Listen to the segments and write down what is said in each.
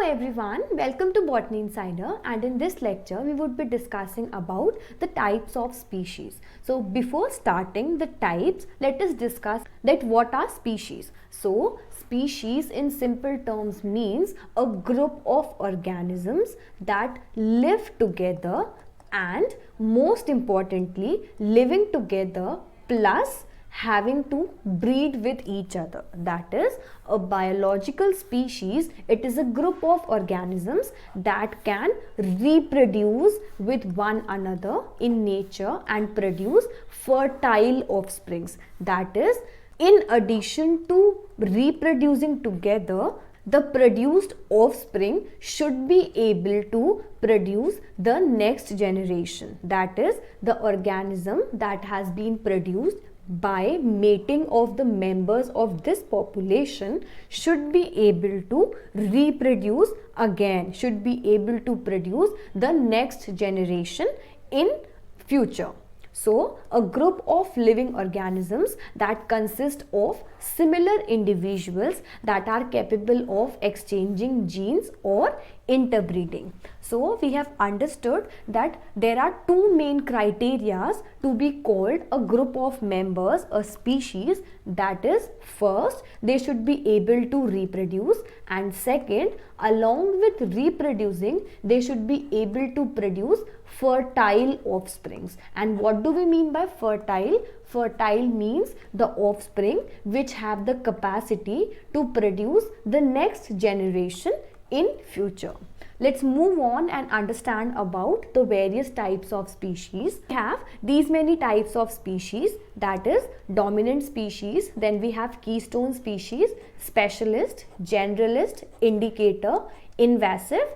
everyone, welcome to Botany Insider, and in this lecture we would be discussing about the types of species. So before starting the types, let us discuss that what are species. So species in simple terms means a group of organisms that live together and most importantly living together plus having to breed with each other. That is a biological species. It is a group of organisms that can reproduce with one another in nature and produce fertile offsprings. That is, in addition to reproducing together, the produced offspring should be able to produce the next generation. That is, the organism that has been produced by mating of the members of this population should be able to reproduce again, should be able to produce the next generation in future. So, a group of living organisms that consist of similar individuals that are capable of exchanging genes or interbreeding. So, we have understood that there are two main criteria to be called a group of members, a species. That is, first, they should be able to reproduce, and second, along with reproducing, they should be able to produce fertile offsprings. And what do we mean by fertile? Fertile means the offspring which have the capacity to produce the next generation in future. Let's move on and understand about the various types of species. We have these many types of species, that is dominant species, then we have keystone species, specialist, generalist, indicator, invasive,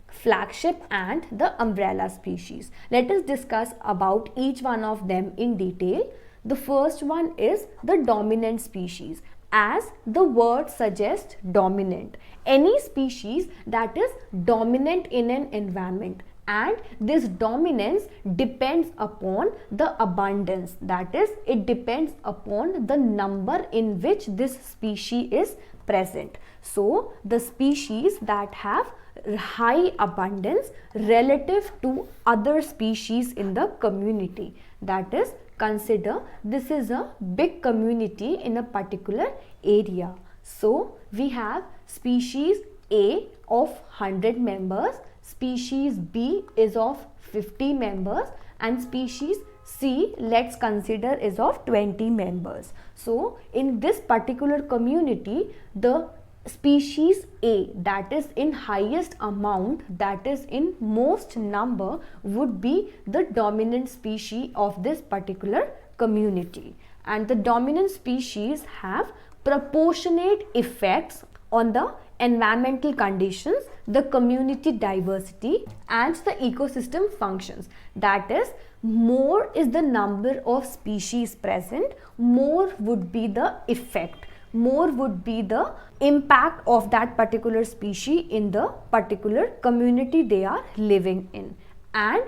flagship, and the umbrella species. Let us discuss about each one of them in detail. The first one is the dominant species. As the word suggests, dominant. Any species that is dominant in an environment, and this dominance depends upon the abundance. That is, it depends upon the number in which this species is present. So, the species that have high abundance relative to other species in the community, that is, consider this is a big community in a particular area. So we have species A of 100 members, species B is of 50 members, and species C, let's consider, is of 20 members. So in this particular community, the species A, that is in highest amount, that is in most number, would be the dominant species of this particular community. And the dominant species have proportionate effects on the environmental conditions, the community diversity, and the ecosystem functions. That is, more is the number of species present, more would be the effect, more would be the impact of that particular species in the particular community they are living in. And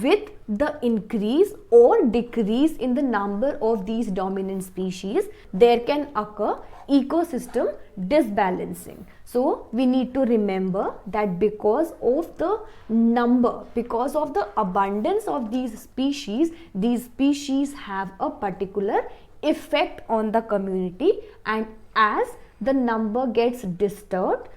with the increase or decrease in the number of these dominant species, there can occur ecosystem disbalancing. So we need to remember that because of the number, because of the abundance of these species have a particular effect on the community, and as the number gets disturbed,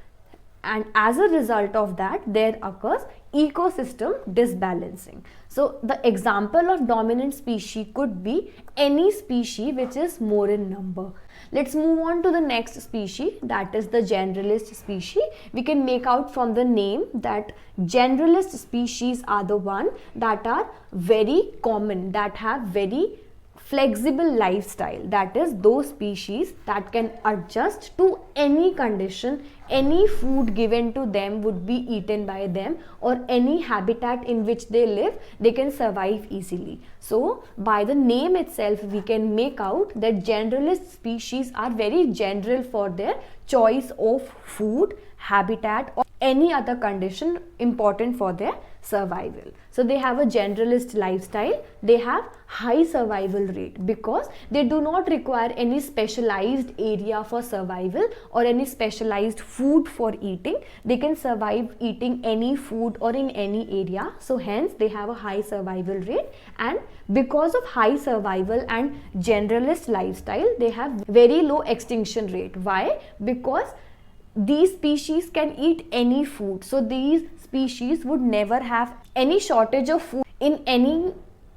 and as a result of that, there occurs ecosystem disbalancing. So the example of dominant species could be any species which is more in number. Let's move on to the next species, that is the generalist species. We can make out from the name that generalist species are the one that are very common, that have very flexible lifestyle. That is, those species that can adjust to any condition, any food given to them would be eaten by them, or any habitat in which they live, they can survive easily. So by the name itself, we can make out that generalist species are very general for their choice of food, habitat, any other condition important for their survival. So they have a generalist lifestyle, they have high survival rate because they do not require any specialized area for survival or any specialized food for eating. They can survive eating any food or in any area, so hence they have a high survival rate. And because of high survival and generalist lifestyle, they have very low extinction rate. Why? Because these species can eat any food, so these species would never have any shortage of food in any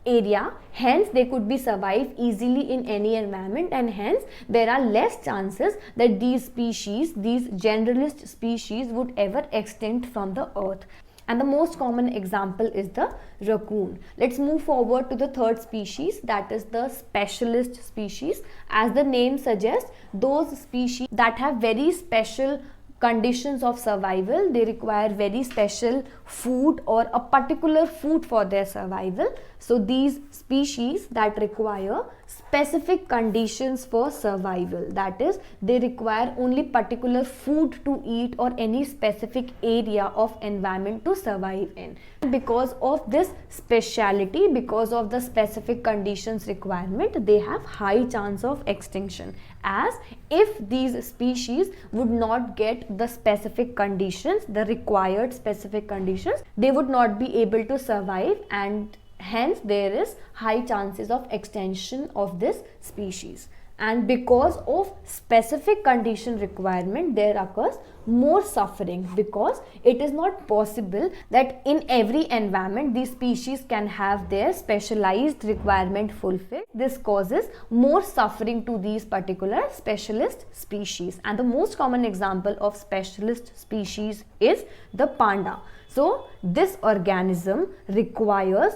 area, hence they could be survive easily in any environment, and hence there are less chances that these species, these generalist species, would ever extinct from the earth. And the most common example is the raccoon. Let's move forward to the third species, that is the specialist species. As the name suggests, those species that have very special conditions of survival, they require very special food or a particular food for their survival. So these species that require specific conditions for survival, that is, they require only particular food to eat or any specific area of environment to survive in. Because of this speciality, because of the specific conditions requirement, they have high chance of extinction, as if these species would not get the specific conditions, the required specific conditions, they would not be able to survive, and hence there is high chances of extinction of this species. And because of specific condition requirement, there occurs more suffering, because it is not possible that in every environment these species can have their specialized requirement fulfilled. This causes more suffering to these particular specialist species, and the most common example of specialist species is the panda. So this organism requires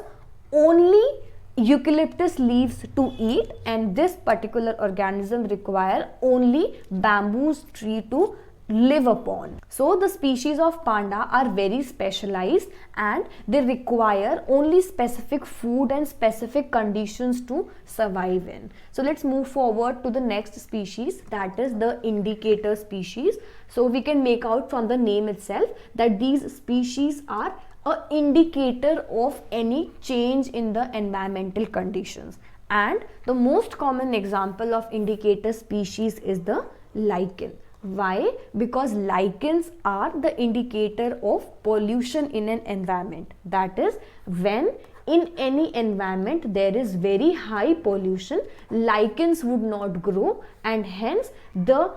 only eucalyptus leaves to eat, and this particular organism require only bamboo tree to live upon. So the species of panda are very specialized and they require only specific food and specific conditions to survive in. So let's move forward to the next species, that is the indicator species. So we can make out from the name itself that these species are an indicator of any change in the environmental conditions. And the most common example of indicator species is the lichen. Why? Because lichens are the indicator of pollution in an environment. That is, when in any environment there is very high pollution, lichens would not grow, and hence the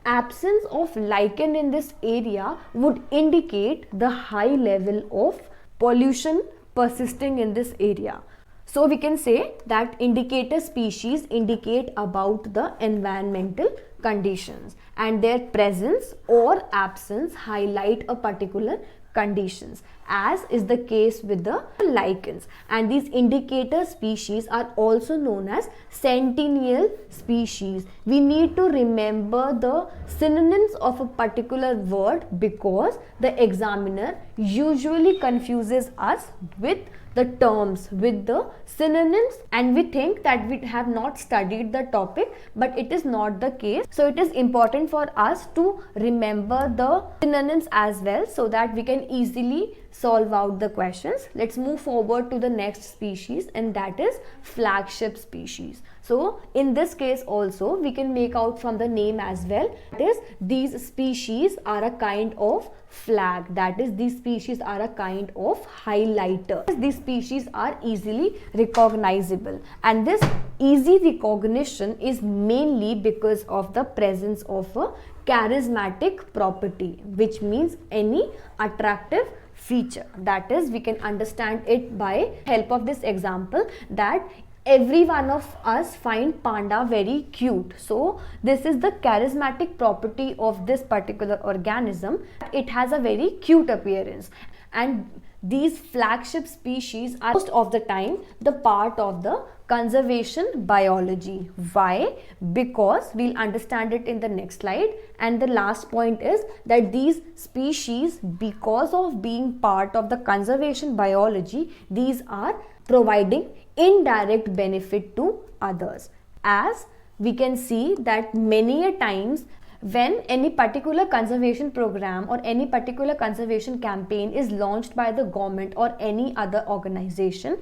absence of lichen in this area would indicate the high level of pollution persisting in this area. So we can say that indicator species indicate about the environmental conditions, and their presence or absence highlight a particular conditions, as is the case with the lichens. And these indicator species are also known as centennial species. We need to remember the synonyms of a particular word because the examiner usually confuses us with the terms, with the synonyms, and we think that we have not studied the topic, but it is not the case. So it is important for us to remember the synonyms as well, so that we can easily solve out the questions. Let's move forward to the next species, and that is flagship species. So in this case also we can make out from the name as well, that is, these species are a kind of flag, that is, these species are a kind of highlighter. These species are easily recognizable, and this easy recognition is mainly because of the presence of a charismatic property, which means any attractive feature. That is, we can understand it by help of this example, that every one of us find panda very cute. So this is the charismatic property of this particular organism. It has a very cute appearance, and these flagship species are most of the time the part of the conservation biology. Why? Because we'll understand it in the next slide. And the last point is that these species, because of being part of the conservation biology, these are providing indirect benefit to others. As we can see that many a times when any particular conservation program or any particular conservation campaign is launched by the government or any other organization,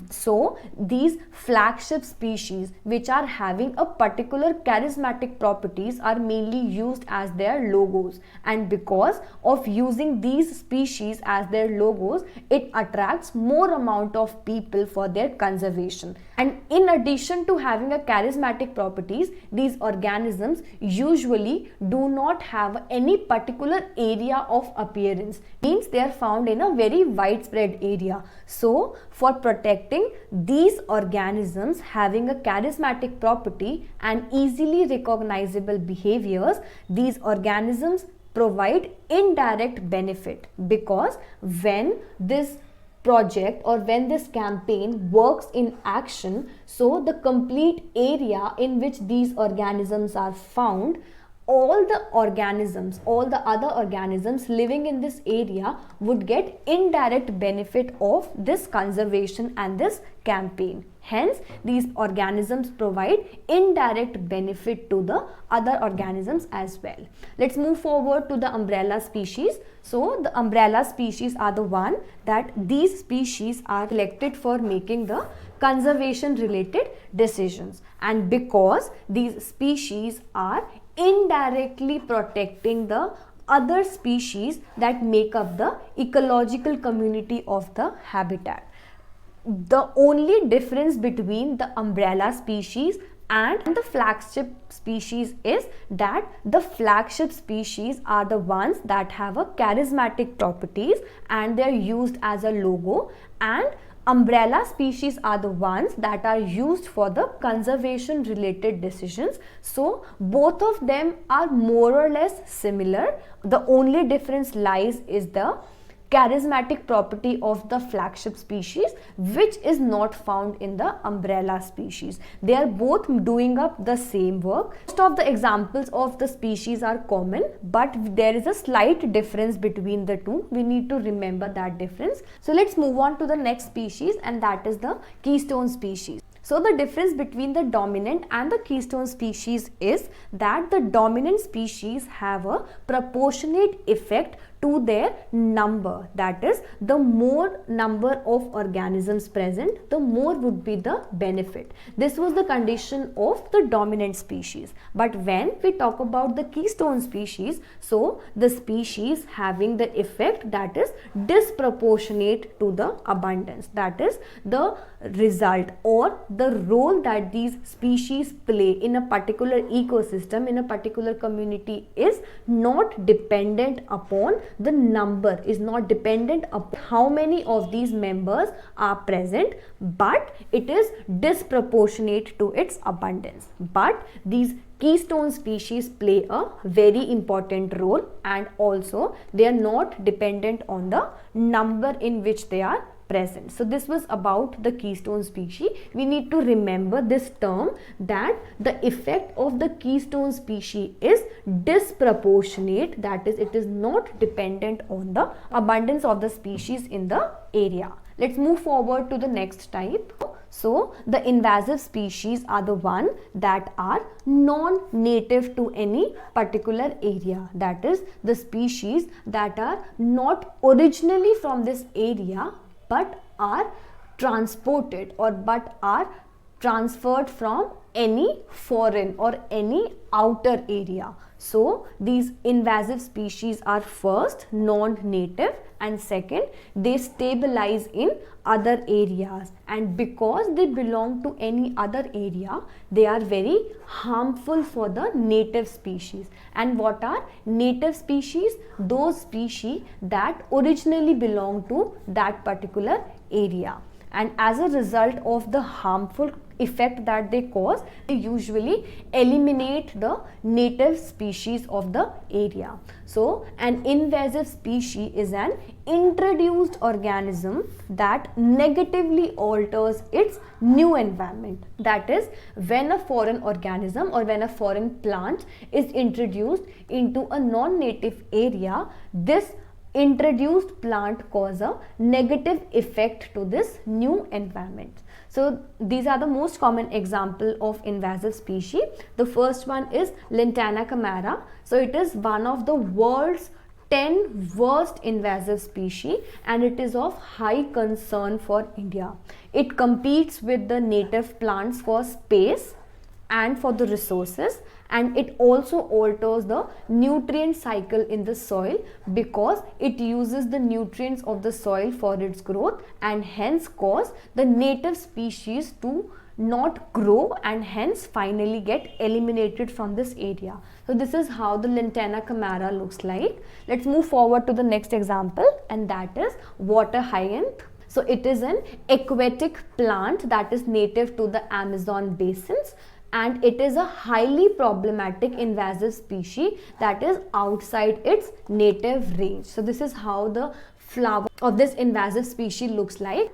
so these flagship species which are having a particular charismatic properties are mainly used as their logos, and because of using these species as their logos, it attracts more amount of people for their conservation. And in addition to having a charismatic properties, these organisms usually do not have any particular area of appearance, means they are found in a very widespread area. So for protecting these organisms having a charismatic property and easily recognizable behaviors, these organisms provide indirect benefit, because when this project or when this campaign works in action, so the complete area in which these organisms are found, all the organisms, all the other organisms living in this area would get indirect benefit of this conservation and this campaign. Hence, these organisms provide indirect benefit to the other organisms as well. Let's move forward to the umbrella species. So, the umbrella species are the one that these species are selected for making the conservation related decisions, and because these species are indirectly protecting the other species that make up the ecological community of the habitat. The only difference between the umbrella species and the flagship species is that the flagship species are the ones that have a charismatic properties and they are used as a logo, and umbrella species are the ones that are used for the conservation related decisions. So both of them are more or less similar. The only difference lies is the charismatic property of the flagship species, which is not found in the umbrella species. They are both doing up the same work. Most of the examples of the species are common, but there is a slight difference between the two. We need to remember that difference. So let's move on to the next species, and that is the keystone species. So the difference between the dominant and the keystone species is that the dominant species have a proportionate effect to their number. That is, the more number of organisms present, the more would be the benefit. This was the condition of the dominant species. But when we talk about the keystone species, so the species having the effect that is disproportionate to the abundance. That is, the result or the role that these species play in a particular ecosystem, in a particular community, is not dependent upon the number, is not dependent upon how many of these members are present, but it is disproportionate to its abundance. But these keystone species play a very important role, and also they are not dependent on the number in which they are present. So this was about the keystone species. We need to remember this term, that the effect of the keystone species is disproportionate, that is, it is not dependent on the abundance of the species in the area. Let's move forward to the next type. So the invasive species are the one that are non-native to any particular area. That is, the species that are not originally from this area but are transported or but are transferred from any foreign or any outer area. So these invasive species are first non-native, and second, they stabilize in other areas, and because they belong to any other area, they are very harmful for the native species. And what are native species? Those species that originally belong to that particular area, and as a result of the harmful effect that they cause, they usually eliminate the native species of the area. So an invasive species is an introduced organism that negatively alters its new environment. That is, when a foreign organism or when a foreign plant is introduced into a non-native area, this introduced plant cause a negative effect to this new environment. So these are the most common example of invasive species. The first one is Lantana camara. So it is one of the world's 10 worst invasive species and it is of high concern for India. It competes with the native plants for space and for the resources, and it also alters the nutrient cycle in the soil because it uses the nutrients of the soil for its growth and hence cause the native species to not grow and hence finally get eliminated from this area. So this is how the Lantana camara looks like. Let's move forward to the next example, and that is water hyacinth. So it is an aquatic plant that is native to the Amazon basins, and it is a highly problematic invasive species that is outside its native range. So this is how the flower of this invasive species looks like.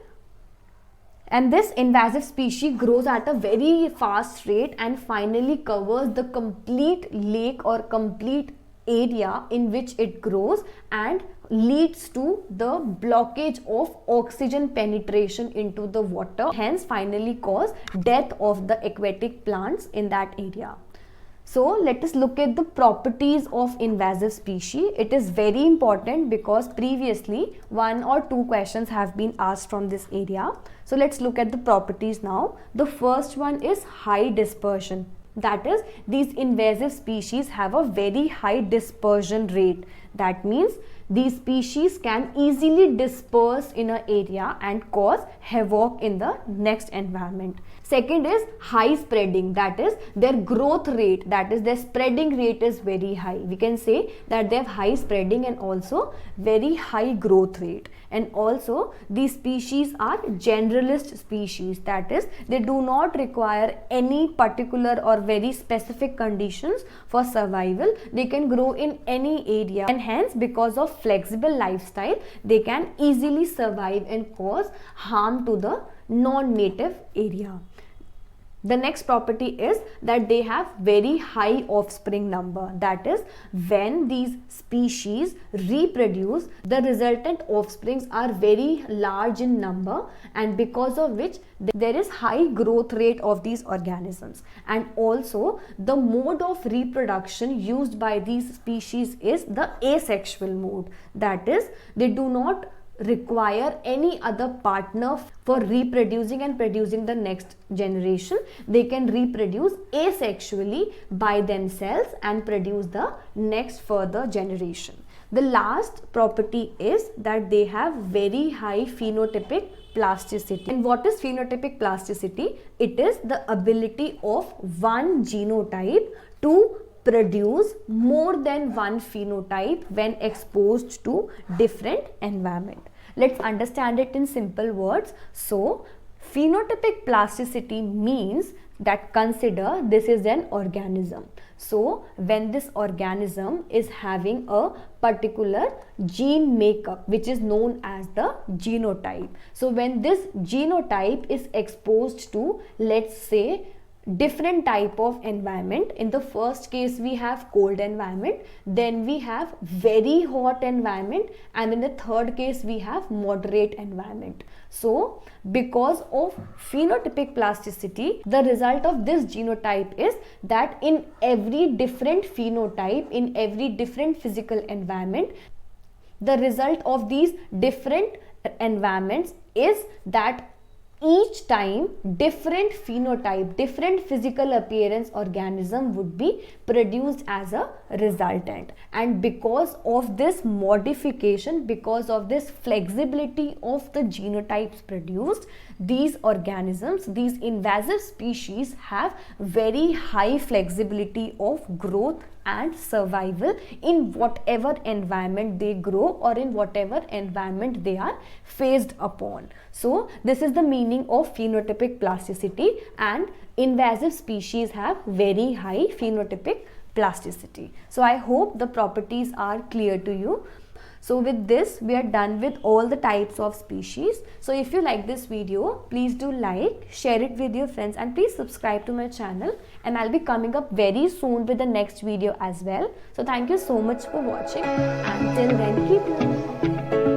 And this invasive species grows at a very fast rate and finally covers the complete lake or complete area in which it grows and leads to the blockage of oxygen penetration into the water, hence finally cause death of the aquatic plants in that area. So let us look at the properties of invasive species. It is very important because previously 1 or 2 questions have been asked from this area. So let's look at the properties now. The first one is high dispersion. That is, these invasive species have a very high dispersion rate. That means these species can easily disperse in an area and cause havoc in the next environment. Second is high spreading, that is their growth rate, that is their spreading rate is very high. We can say that they have high spreading and also very high growth rate. And also these species are generalist species, that is they do not require any particular or very specific conditions for survival. They can grow in any area and hence because of flexible lifestyle they can easily survive and cause harm to the non-native area. The next property is that they have very high offspring number. That is, when these species reproduce, the resultant offsprings are very large in number, and because of which there is high growth rate of these organisms. And also the mode of reproduction used by these species is the asexual mode. That is, they do not require any other partner for reproducing and producing the next generation. They can reproduce asexually by themselves and produce the next further generation. The last property is that they have very high phenotypic plasticity. And what is phenotypic plasticity? It is the ability of one genotype to produce more than one phenotype when exposed to different environment. Let's understand it in simple words. So phenotypic plasticity means that consider this is an organism. So when this organism is having a particular gene makeup which is known as the genotype. So when this genotype is exposed to, let's say, different type of environment. In the first case we have cold environment, then we have very hot environment, and in the third case we have moderate environment. So because of phenotypic plasticity, the result of this genotype is that in every different phenotype, in every different physical environment, the result of these different environments is that each time different phenotype, different physical appearance organism would be produced as a resultant. And because of this modification, because of this flexibility of the genotypes produced, these organisms, these invasive species have very high flexibility of growth and survival in whatever environment they grow or in whatever environment they are faced upon. So this is the meaning of phenotypic plasticity, and invasive species have very high phenotypic plasticity. So I hope the properties are clear to you. So with this we are done with all the types of species. So if you like this video, please do like, share it with your friends, and please subscribe to my channel, and I'll be coming up very soon with the next video as well. So thank you so much for watching. Until then, keep learning.